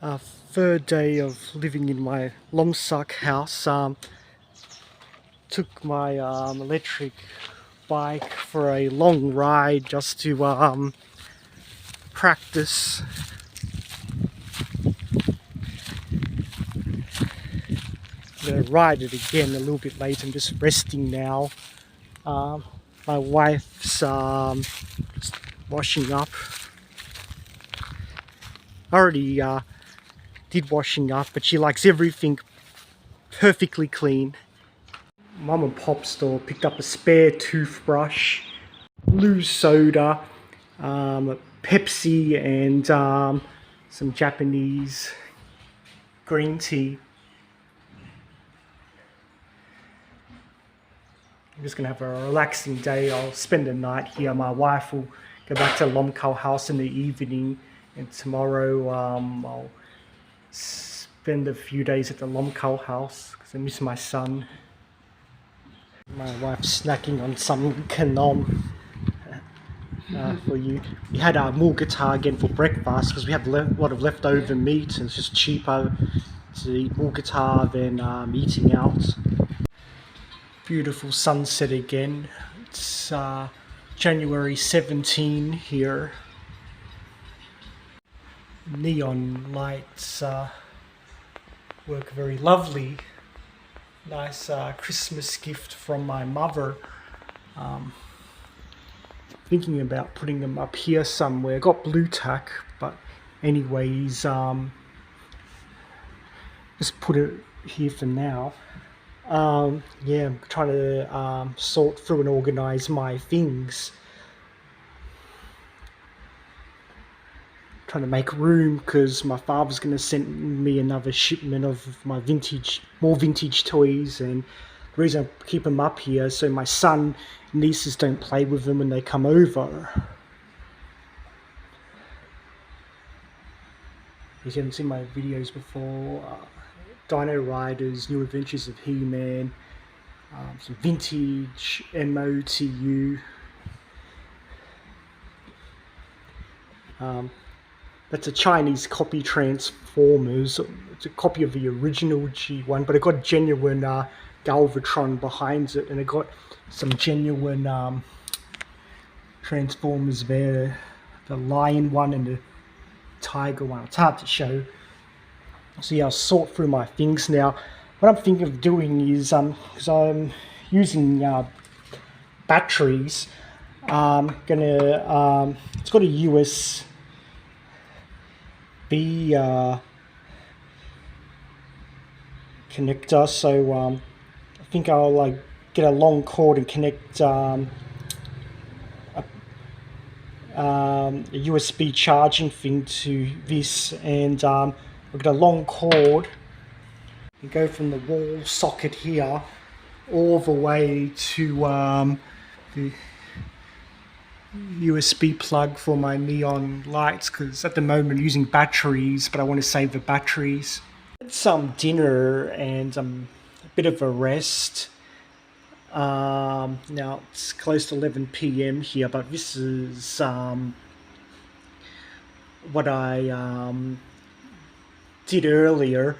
Third day of living in my Lomsuck house. Took my electric bike for a long ride just to practice. I'm gonna ride it again a little bit later. I'm just resting now. My wife's just washing up. I already did washing up, but she likes everything perfectly clean. Mum and Pop store picked up a spare toothbrush, blue soda, Pepsi, and some Japanese green tea. I'm just gonna have a relaxing day. I'll spend the night here. My wife will go back to Lomkhau house in the evening, and tomorrow I'll spend a few days at the Lomkhau house because I miss my son. My wife's snacking on some kanom for you. We had our mulgata again for breakfast because we have a lot of leftover meat, and it's just cheaper to eat mulgata than eating out. Beautiful sunset again. It's January 17 here. Neon lights work very lovely. Nice Christmas gift from my mother. Thinking about putting them up here somewhere. Got blue tack, but anyways, just put it here for now. Yeah, I'm trying to sort through and organize my things. Trying to make room because my father's going to send me another shipment of my more vintage toys, and the reason I keep them up here so my son and nieces don't play with them when they come over. If you haven't seen my videos before, Dino Riders, New Adventures of He-Man, some vintage MOTU. That's a Chinese copy Transformers. It's a copy of the original G1, but it got genuine Galvatron behind it, and it got some genuine Transformers there. The lion one and the tiger one. It's hard to show. So yeah, I'll sort through my things now. What I'm thinking of doing is, because I'm using batteries, it's got a USB connector, so I think I'll get a long cord and connect a USB charging thing to this, and I'll get a long cord and go from the wall socket here all the way to the USB plug for my neon lights, because at the moment I'm using batteries, but I want to save the batteries. Had some dinner and a bit of a rest. Now it's close to 11 p.m. here, but this is what I did earlier.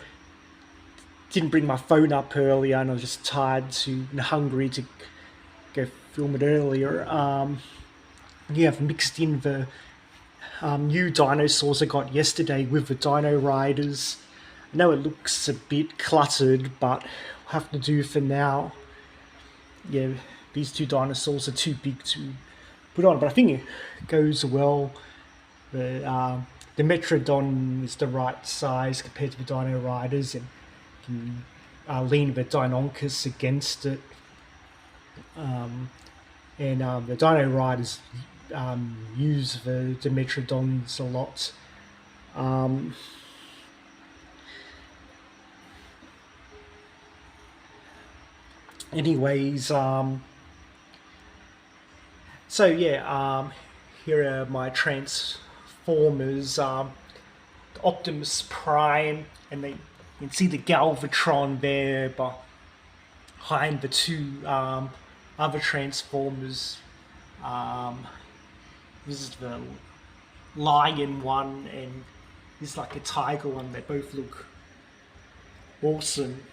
Didn't bring my phone up earlier, and I was just tired and hungry to go film it earlier. Yeah, I've mixed in the new dinosaurs I got yesterday with the Dino Riders. I know it looks a bit cluttered, but I'll have to do for now. Yeah, these two dinosaurs are too big to put on, but I think it goes well. The Metrodon is the right size compared to the Dino Riders, and can lean the Deinonychus against it. And the Dino Riders use the Metrodons a lot. Anyways, so yeah, here are my Transformers, Optimus Prime, and you can see the Galvatron there behind the two other Transformers. This is the lion one, and There's like a tiger one. They both look awesome.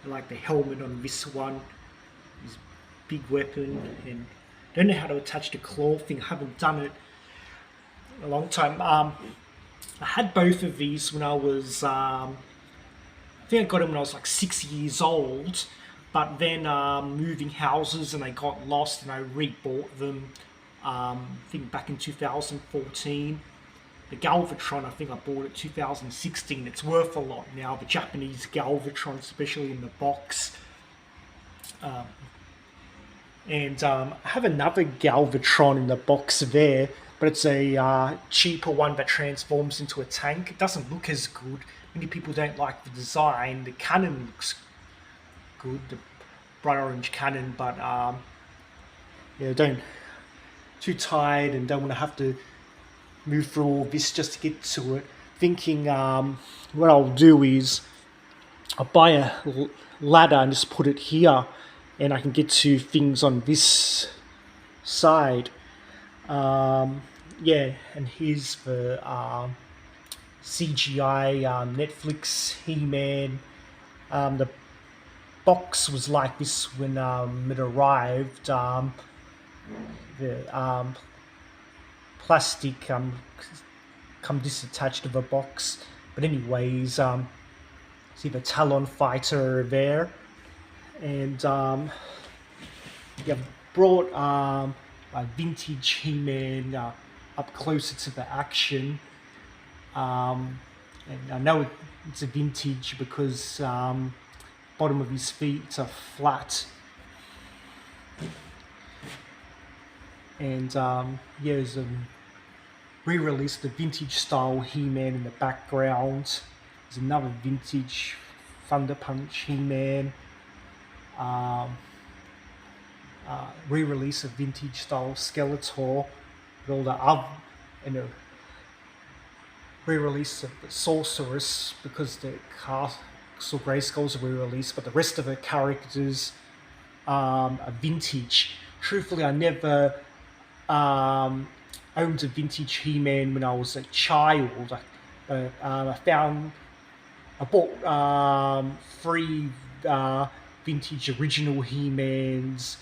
I like the helmet on this one. This big weapon, and I don't know how to attach the claw thing. I haven't done it in a long time. I had both of these when I was, I think I got them when I was like 6 years old, but then moving houses and they got lost and I rebought them, I think back in 2014. The Galvatron, I think I bought it 2016. It's worth a lot now, the Japanese Galvatron, especially in the box. And I have another Galvatron in the box there, but it's a cheaper one that transforms into a tank. It doesn't look as good. Many people don't like the design. The cannon looks good, the bright orange cannon, but yeah, too tired and don't want to have to move through all this just to get to it. Thinking what I'll do is I'll buy a ladder and just put it here, and I can get to things on this side. Yeah, and here's the CGI Netflix He-Man. The box was like this when it arrived. The plastic come disattached to the box. But anyways, see the Talon fighter there, and yeah, brought a vintage He-Man up closer to the action. And I know it's a vintage because bottom of his feet are flat. And yeah, there's a re-release the vintage style He-Man in the background. There's another vintage Thunder Punch He-Man. Re-release of vintage style Skeletor, and all the other, and a re-release of the Sorceress because the Castle Grayskull's a re-release, but the rest of the characters are vintage. Truthfully, I never owned a vintage He-Man when I was a child. I bought 3 vintage original He-Mans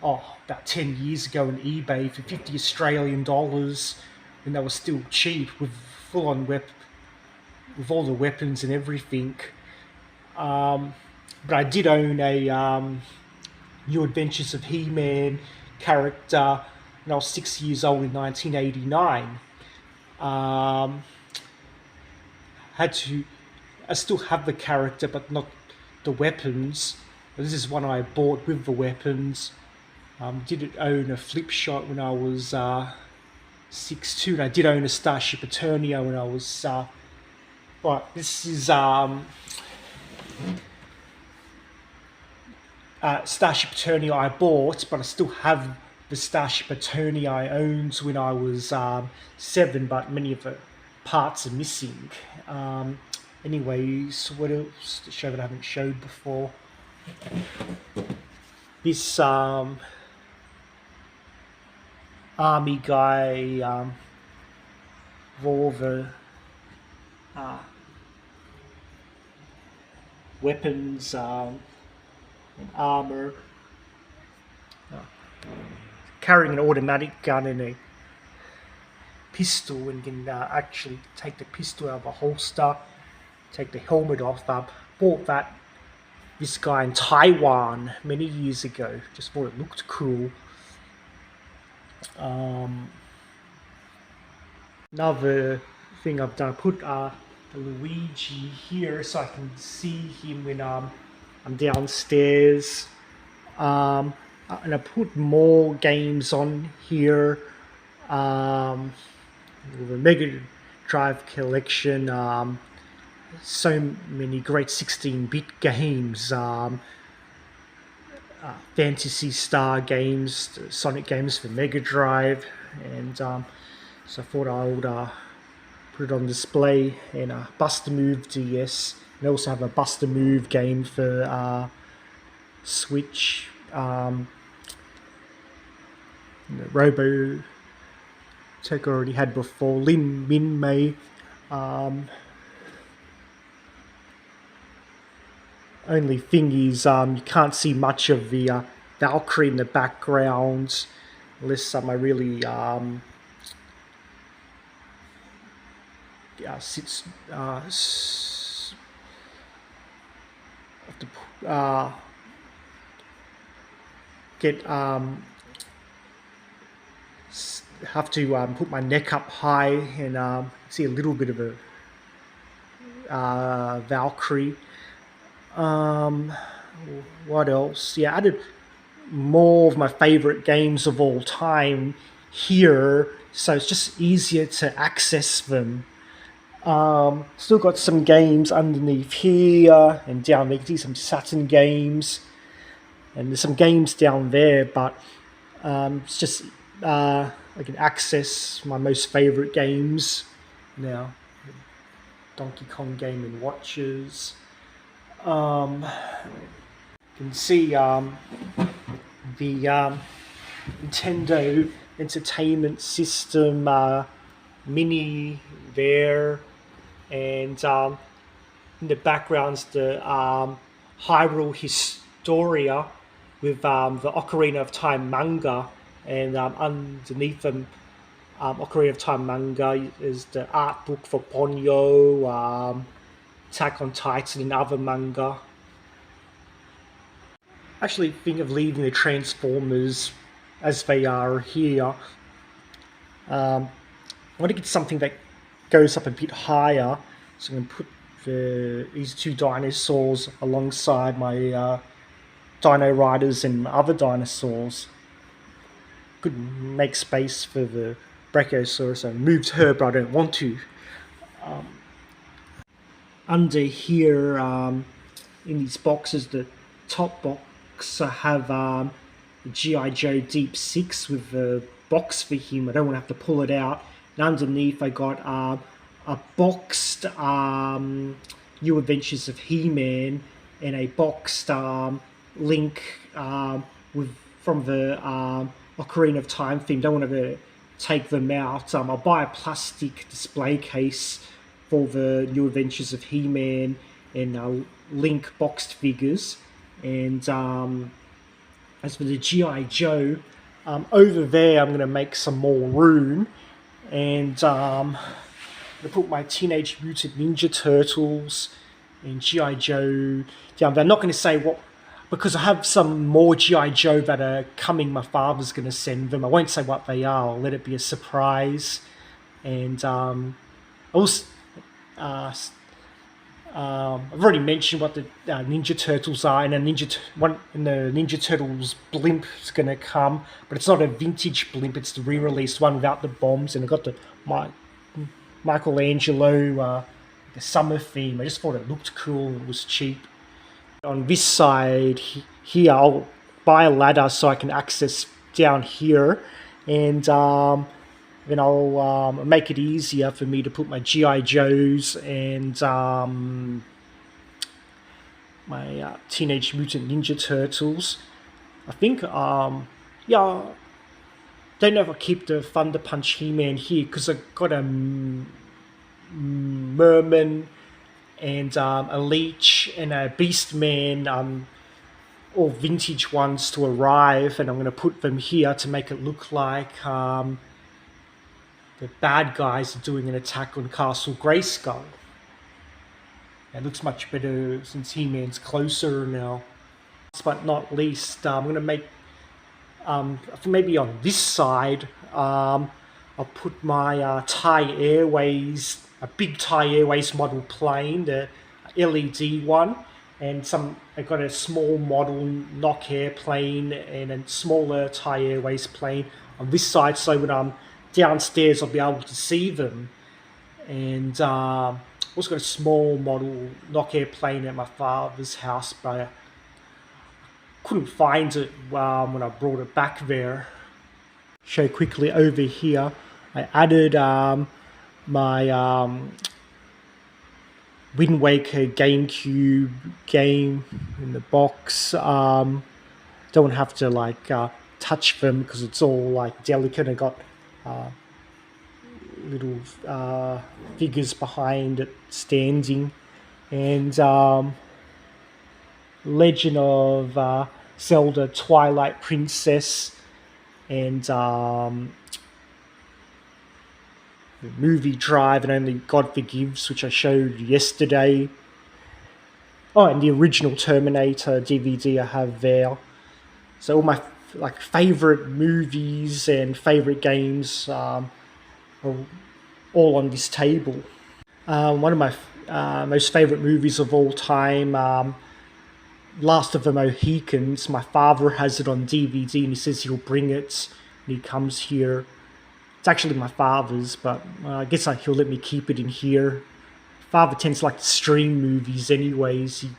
about 10 years ago on eBay for $50 Australian, when they were still cheap, with full-on with all the weapons and everything. But I did own a New Adventures of He-Man character when I was 6 years old in 1989. I still have the character, but not the weapons. This is one I bought with the weapons. Did own a flip shot when I was 6 too, and I did own a Starship Eternia when I was. Right, this is Starship Eternia I bought, but I still have the Starship Eternia I owned when I was 7, but many of the parts are missing. Anyways, what else to show that I haven't showed before? This army guy, all the weapons and armor, carrying an automatic gun and a pistol, and can actually take the pistol out of a holster, take the helmet off. Bought this guy in Taiwan many years ago. Just thought it looked cool. Another thing I've done, I put Luigi here so I can see him when I'm downstairs. And I put more games on here. The Mega Drive collection. So many great 16-bit games. Fantasy Star games, Sonic games for Mega Drive, and so I thought I would put it on display. And Buster Move DS, and I also have a Buster Move game for Switch. Robo Tech I already had before. Lin Min Mei. Only thing is, you can't see much of the Valkyrie in the background, unless I really sits have to get have to put my neck up high and see a little bit of a Valkyrie. What else? Yeah, I added more of my favorite games of all time here, so it's just easier to access them. Still got some games underneath here and down there. You can see some Saturn games, and there's some games down there, but it's just I can access my most favorite games now. Donkey Kong Game and Watches. You can see the Nintendo Entertainment System Mini there, and in the background's the Hyrule Historia with the Ocarina of Time manga, and underneath them Ocarina of Time manga is the art book for Ponyo, Attack on Titan and other manga. Actually think of leaving the Transformers as they are here. I want to get something that goes up a bit higher, so I'm going to put these two dinosaurs alongside my Dino Riders and other dinosaurs. Could make space for the Brachiosaurus. I moved her, but I don't want to. Under here, in these boxes, the top box, I have the G.I. Joe Deep 6 with the box for him. I don't want to have to pull it out. And underneath, I got a boxed New Adventures of He-Man and a boxed Link from the Ocarina of Time theme. Don't want to take them out. I'll buy a plastic display case for the New Adventures of He-Man and Link boxed figures. And as for the G.I. Joe, over there I'm going to make some more room, and I'm going to put my Teenage Mutant Ninja Turtles and G.I. Joe down there. I'm not going to say what, because I have some more G.I. Joe that are coming. My father's going to send them. I won't say what they are. I'll let it be a surprise. And also, I've already mentioned what the Ninja Turtles are, and the Ninja Turtles blimp is going to come, but it's not a vintage blimp. It's the re-released one without the bombs, and I got the Michelangelo the summer theme. I just thought it looked cool and it was cheap. On this side here, I'll buy a ladder so I can access down here, and then I'll make it easier for me to put my G.I. Joes and my Teenage Mutant Ninja Turtles. I think, don't know if I keep the Thunder Punch He-Man here, because I got a Merman and a Leech and a Beastman, all vintage ones to arrive, and I'm going to put them here to make it look like the bad guys are doing an attack on Castle Grayskull. It looks much better since He-Man's closer now. Last but not least, I'm going to make, maybe on this side, I'll put my Thai Airways, a big Thai Airways model plane, the LED one, and I got a small model Knock airplane and a smaller Thai Airways plane on this side, so when I'm downstairs I'll be able to see them. And also got a small model Knock airplane at my father's house, but I couldn't find it when I brought it back there. Show quickly over here, I added my Wind Waker GameCube game in the box. Don't have to touch them because it's all delicate. I got little figures behind it standing, and Legend of Zelda Twilight Princess, and the movie Drive and Only God Forgives, which I showed yesterday. Oh, and the original Terminator DVD I have there. So all my favorite movies and favorite games are all on this table. One of my most favorite movies of all time, Last of the Mohicans. My father has it on DVD and he says he'll bring it when he comes here. It's actually my father's, but I guess he'll let me keep it in here. Father tends to like to stream movies anyways. He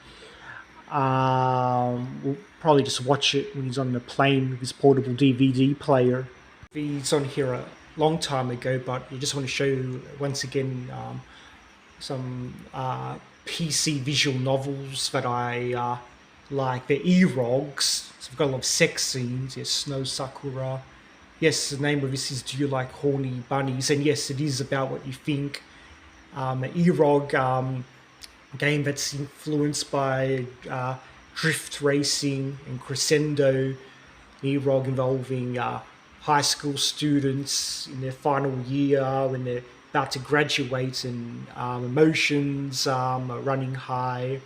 will probably just watch it when he's on the plane with his portable DVD player. He's on here a long time ago, but I just want to show you once again some PC visual novels that I like. They're erogs, so I've got a lot of sex scenes. Yes, Snow Sakura. Yes, the name of this is Do You Like Horny Bunnies? And yes, it is about what you think. An erog game that's influenced by drift racing and crescendo. Erog involving high school students in their final year when they're about to graduate, and emotions are running high.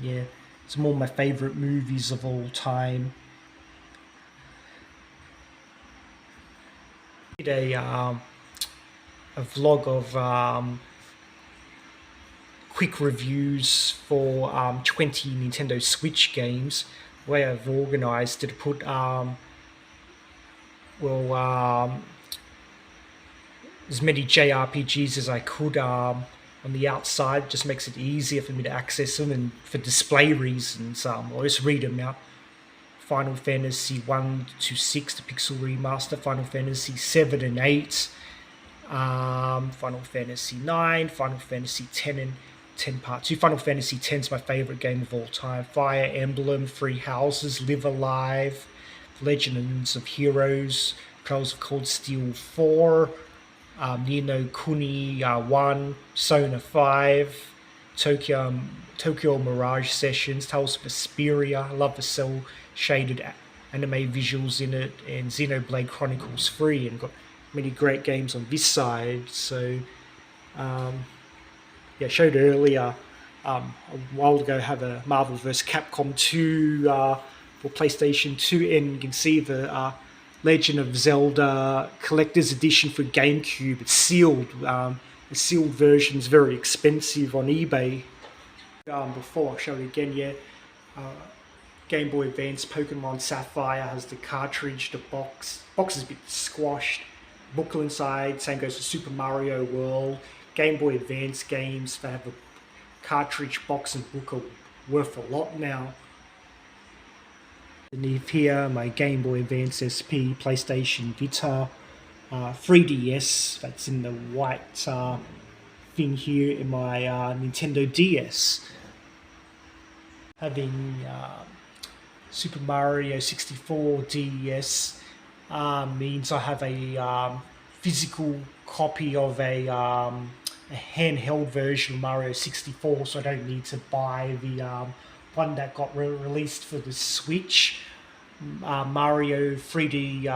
Yeah, it's one of my favorite movies of all time. I did a vlog of quick reviews for 20 Nintendo Switch games. The way I've organised it to put as many JRPGs as I could on the outside. Just makes it easier for me to access them, and for display reasons I'll just read them out. Final Fantasy 1 to 6, the Pixel Remaster, Final Fantasy 7 and 8, Final Fantasy 9, Final Fantasy 10 and 10 Part 2. Final Fantasy 10 is my favourite game of all time. Fire Emblem, Three Houses, Live Alive, Legends of Heroes, Trails of Cold Steel 4, Ni no Kuni 1, Persona 5, Tokyo Mirage Sessions, Tales of Vesperia. I love the cel-shaded anime visuals in it, and Xenoblade Chronicles 3, and got many great games on this side. So yeah, I showed earlier a while ago, have a Marvel vs. Capcom 2 for PlayStation 2, and you can see the Legend of Zelda Collector's Edition for GameCube. It's sealed. The sealed version is very expensive on eBay. Before I show it again, yeah, Game Boy Advance Pokemon Sapphire has the cartridge. The box is a bit squashed. Booklet inside. Same goes for Super Mario World. Game Boy Advance games that have a cartridge, box and book are worth a lot now. Underneath here, my Game Boy Advance SP, PlayStation Vita, 3DS, that's in the white thing here, in my Nintendo DS. Having Super Mario 64 DS means I have a physical copy of a handheld version of Mario 64, so I don't need to buy the one that got released for the Switch, Mario 3D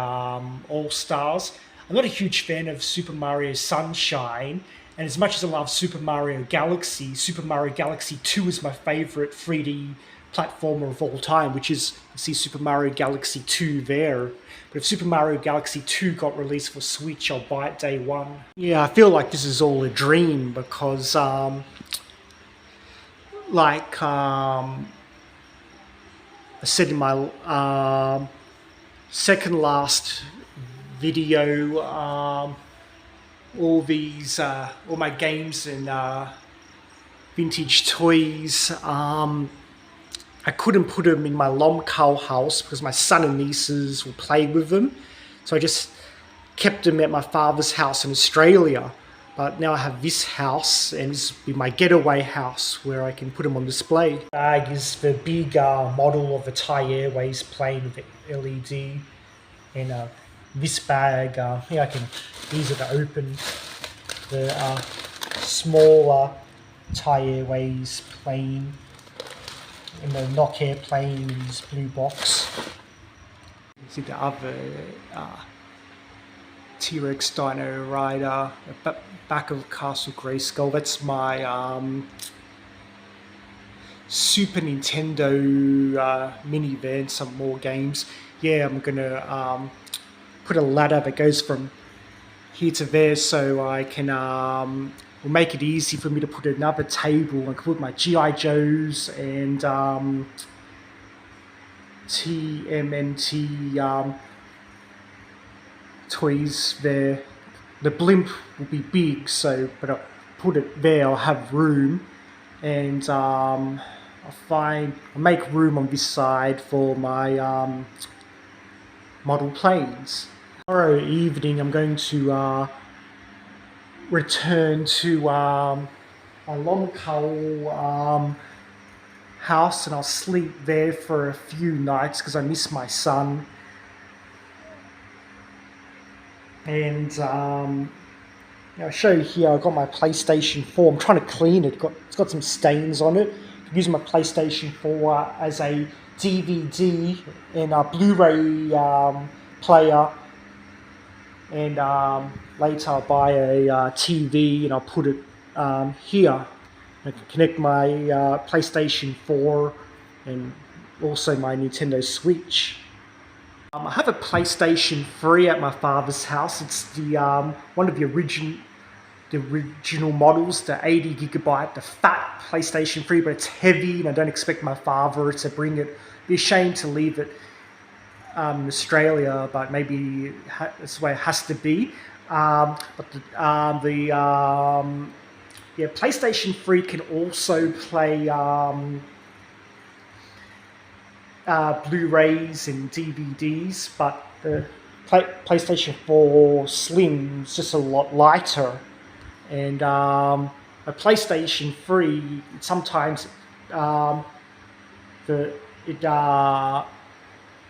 All-Stars. I'm not a huge fan of Super Mario Sunshine, and as much as I love Super Mario Galaxy 2 is my favourite 3D platformer of all time, which is, you see Super Mario Galaxy 2 there. But if Super Mario Galaxy 2 got released for Switch, I'll buy it day one. Yeah, I feel like this is all a dream because I said in my second last video, all my games and vintage toys, I couldn't put them in my Lomcow house because my son and nieces will play with them. So I just kept them at my father's house in Australia. But now I have this house, and this will be my getaway house where I can put them on display. The bag is the big model of the Thai Airways plane with the LED, and this bag, here I can use it to open the smaller Thai Airways plane in the Nokia plane in this blue box. You see the other T-Rex Dino Rider at the back of Castle Grayskull. That's my Super Nintendo minivan, some more games. Yeah, I'm gonna put a ladder that goes from here to there so I can will make it easy for me to put another table. I can put my G.I. Joes and TMNT toys there. The blimp will be big, so but I'll put it there. I'll have room, and I'll make room on this side for my model planes. Tomorrow evening, I'm going to return to my Lomco house, and I'll sleep there for a few nights because I miss my son. And I'll show you here. I've got my PlayStation 4. I'm trying to clean it. It's got some stains on it. I'm using my PlayStation 4 as a DVD and a Blu-ray player. And later I'll buy a TV and I'll put it here. I can connect my PlayStation 4 and also my Nintendo Switch. I have a PlayStation 3 at my father's house. It's the one of the original models, the 80 gigabyte, the fat PlayStation 3, but it's heavy and I don't expect my father to bring it. It'd be a shame to leave it in Australia, but maybe that's the way it has to be. But the PlayStation 3 can also play Blu-rays and DVDs, but the PlayStation 4 Slim is just a lot lighter. And a PlayStation 3, sometimes it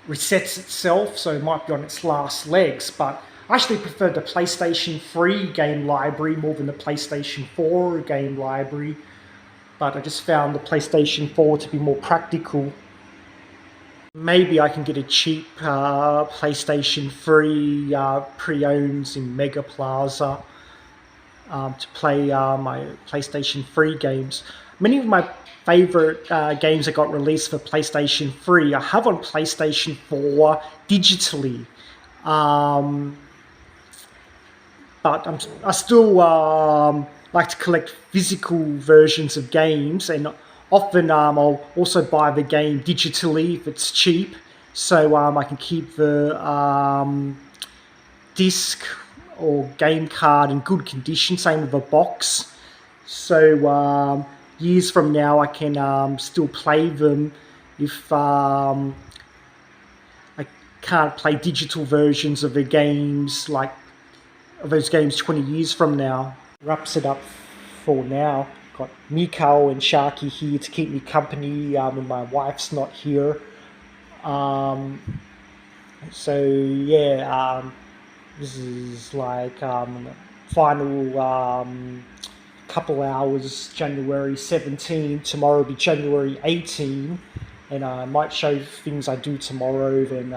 resets itself, so it might be on its last legs. But I actually prefer the PlayStation 3 game library more than the PlayStation 4 game library. But I just found the PlayStation 4 to be more practical. Maybe I can get a cheap PlayStation 3 pre-owned in Mega Plaza to play my PlayStation 3 games. Many of my favorite games that got released for PlayStation 3 I have on PlayStation 4 digitally. But I still like to collect physical versions of games, and often I'll also buy the game digitally if it's cheap, so I can keep the disc or game card in good condition, same with a box. So years from now I can still play them if I can't play digital versions of the games, like of those games 20 years from now. Wraps it up for now. Got Mikau and Sharky here to keep me company when my wife's not here. So yeah, this is like final couple hours, January 17. Tomorrow will be January 18, and I might show things I do tomorrow, then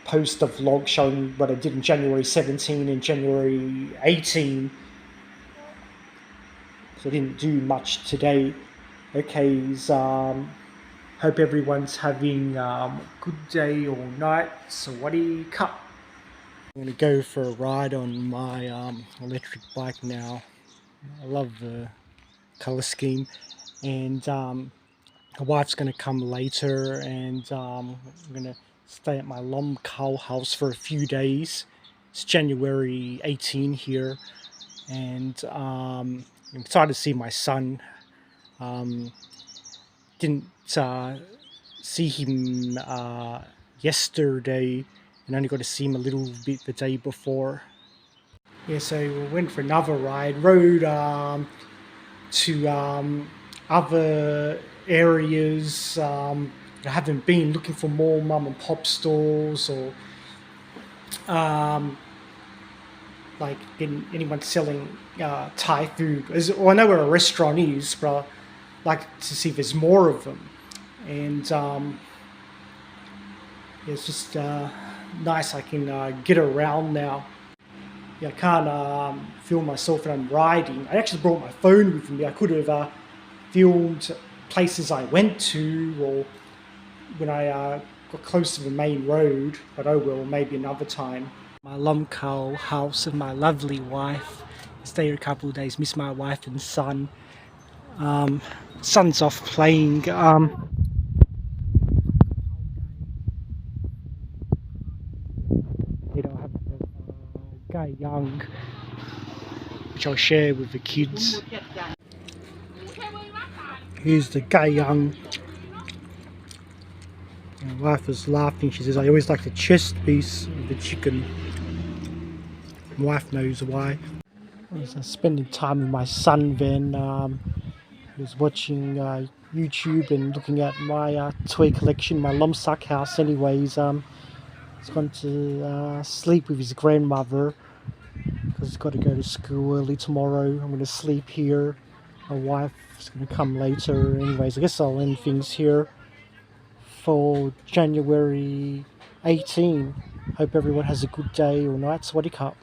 post a vlog showing what I did in January 17 and January 18. So I didn't do much today. Okay, hope everyone's having a good day or night. Sawadee Cup. I'm going to go for a ride on my electric bike now. I love the colour scheme. And my wife's going to come later, and I'm going to stay at my Lom Khao house for a few days. It's January 18 here, and I'm excited to see my son. Didn't see him yesterday, and only got to see him a little bit the day before. Yeah, so we went for another ride, rode to other areas I haven't been, looking for more mum and pop stores or um, like anyone selling Thai food. Well, I know where a restaurant is, but I like to see if there's more of them. And it's just nice. I can get around now. Yeah, I can't film myself when I'm riding. I actually brought my phone with me. I could have filmed places I went to or when I got close to the main road, but oh well, maybe another time. My Lomkhal house with my lovely wife. Stay here a couple of days, miss my wife and son. Son's off playing. You know, I have Guy Young, which I'll share with the kids. Here's the Guy Young. My wife is laughing. She says, I always like the chest piece of the chicken. My wife knows why. I was spending time with my son then. He was watching YouTube and looking at my toy collection, my Lomsak house anyways. He's gone to sleep with his grandmother because he's got to go to school early tomorrow. I'm going to sleep here. My wife's going to come later. Anyways, I guess I'll end things here for January 18. Hope everyone has a good day or night. Swadee Cup.